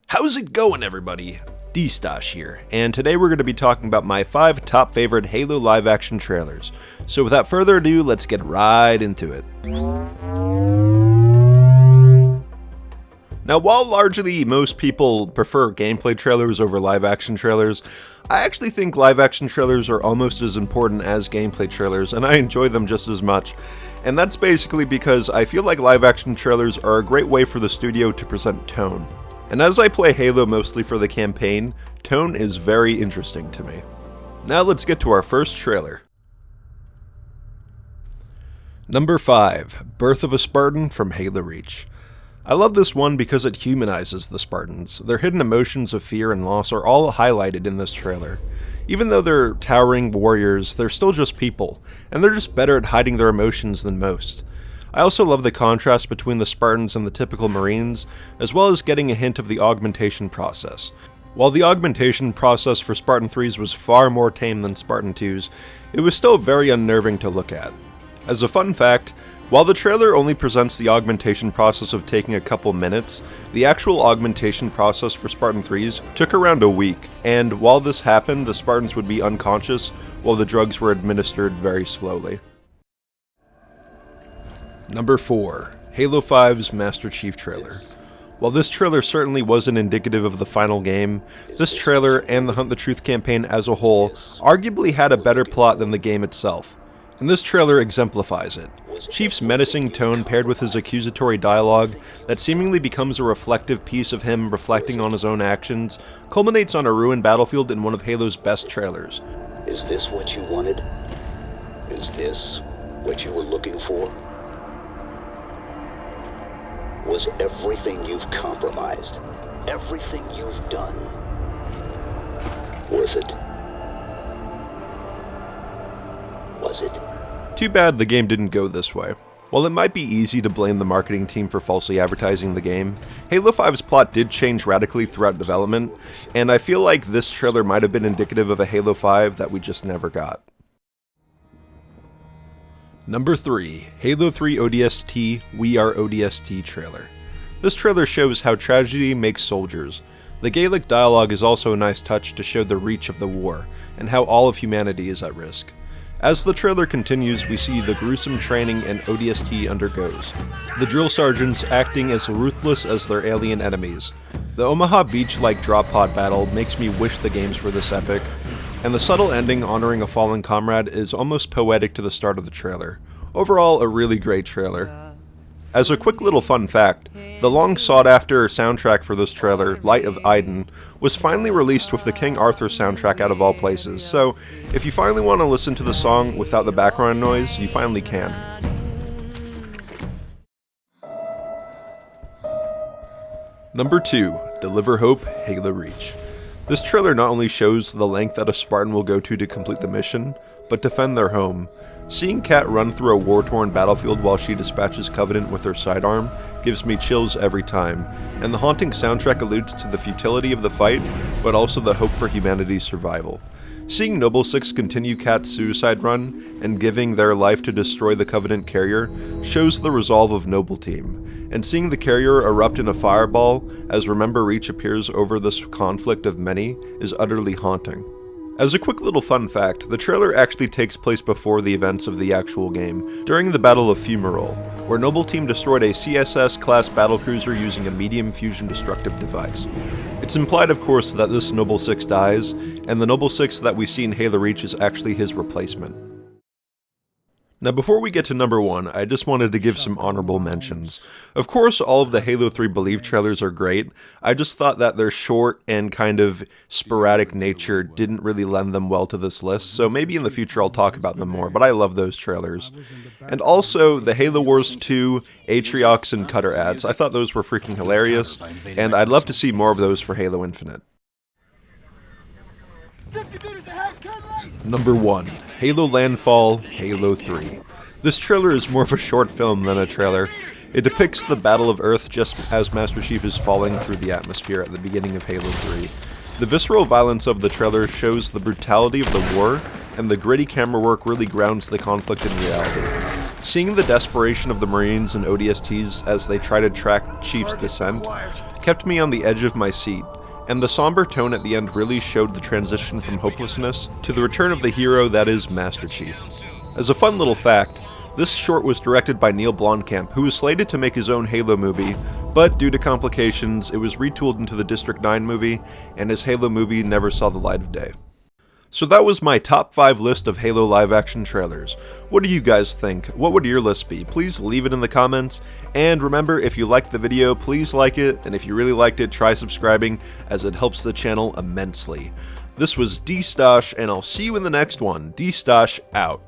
How's it going, everybody? D-Stash here, and today we're going to be talking about my 5 top favorite Halo live-action trailers. So without further ado, let's get right into it. Now, while largely most people prefer gameplay trailers over live-action trailers, I actually think live-action trailers are almost as important as gameplay trailers, and I enjoy them just as much. And that's basically because I feel like live-action trailers are a great way for the studio to present tone. And as I play Halo mostly for the campaign, tone is very interesting to me. Now let's get to our first trailer. Number 5, Birth of a Spartan from Halo Reach. I love this one because it humanizes the Spartans. Their hidden emotions of fear and loss are all highlighted in this trailer. Even though they're towering warriors, they're still just people, and they're just better at hiding their emotions than most. I also love the contrast between the Spartans and the typical Marines, as well as getting a hint of the augmentation process. While the augmentation process for Spartan 3s was far more tame than Spartan 2s, it was still very unnerving to look at. As a fun fact, while the trailer only presents the augmentation process of taking a couple minutes, the actual augmentation process for Spartan 3s took around a week, and while this happened, the Spartans would be unconscious while the drugs were administered very slowly. Number 4, Halo 5's Master Chief trailer. While this trailer certainly wasn't indicative of the final game, this trailer and the Hunt the Truth campaign as a whole arguably had a better plot than the game itself, and this trailer exemplifies it. Chief's menacing tone paired with his accusatory dialogue that seemingly becomes a reflective piece of him reflecting on his own actions culminates on a ruined battlefield in one of Halo's best trailers. Is this what you wanted? Is this what you were looking for? Was everything you've compromised, everything you've done, worth it? Was it? Too bad the game didn't go this way. While it might be easy to blame the marketing team for falsely advertising the game, Halo 5's plot did change radically throughout development, and I feel like this trailer might have been indicative of a Halo 5 that we just never got. Number 3, Halo 3 ODST We Are ODST trailer. This trailer shows how tragedy makes soldiers. The Gaelic dialogue is also a nice touch to show the reach of the war, and how all of humanity is at risk. As the trailer continues, we see the gruesome training an ODST undergoes, the drill sergeants acting as ruthless as their alien enemies. The Omaha Beach-like drop pod battle makes me wish the games were this epic, and the subtle ending honoring a fallen comrade is almost poetic to the start of the trailer. Overall, a really great trailer. As a quick little fun fact, the long sought-after soundtrack for this trailer, Light of Iden, was finally released with the King Arthur soundtrack out of all places, so if you finally want to listen to the song without the background noise, you finally can. Number 2, Deliver Hope, Halo Reach. This trailer not only shows the length that a Spartan will go to complete the mission, but defend their home. Seeing Kat run through a war-torn battlefield while she dispatches Covenant with her sidearm gives me chills every time, and the haunting soundtrack alludes to the futility of the fight, but also the hope for humanity's survival. Seeing Noble Six continue Kat's suicide run, and giving their life to destroy the Covenant carrier, shows the resolve of Noble Team, and seeing the carrier erupt in a fireball as Remember Reach appears over this conflict of many is utterly haunting. As a quick little fun fact, the trailer actually takes place before the events of the actual game, during the Battle of Fumarole, where Noble Team destroyed a CSS-class battlecruiser using a medium fusion destructive device. It's implied, of course, that this Noble Six dies, and the Noble Six that we see in Halo Reach is actually his replacement. Now before we get to number 1, I just wanted to give some honorable mentions. Of course, all of the Halo 3 Believe trailers are great. I just thought that their short and kind of sporadic nature didn't really lend them well to this list, so maybe in the future I'll talk about them more, but I love those trailers. And also, the Halo Wars 2, Atriox, and Cutter ads. I thought those were freaking hilarious, and I'd love to see more of those for Halo Infinite. Number 1, Halo Landfall, Halo 3. This trailer is more of a short film than a trailer. It depicts the Battle of Earth just as Master Chief is falling through the atmosphere at the beginning of Halo 3. The visceral violence of the trailer shows the brutality of the war, and the gritty camera work really grounds the conflict in reality. Seeing the desperation of the Marines and ODSTs as they try to track Chief's descent kept me on the edge of my seat, and the somber tone at the end really showed the transition from hopelessness to the return of the hero that is Master Chief. As a fun little fact, this short was directed by Neil Blomkamp, who was slated to make his own Halo movie, but due to complications, it was retooled into the District 9 movie, and his Halo movie never saw the light of day. So that was my top 5 list of Halo live-action trailers. What do you guys think? What would your list be? Please leave it in the comments, and remember, if you liked the video, please like it, and if you really liked it, try subscribing, as it helps the channel immensely. This was D-Stosh, and I'll see you in the next one. D-Stosh out.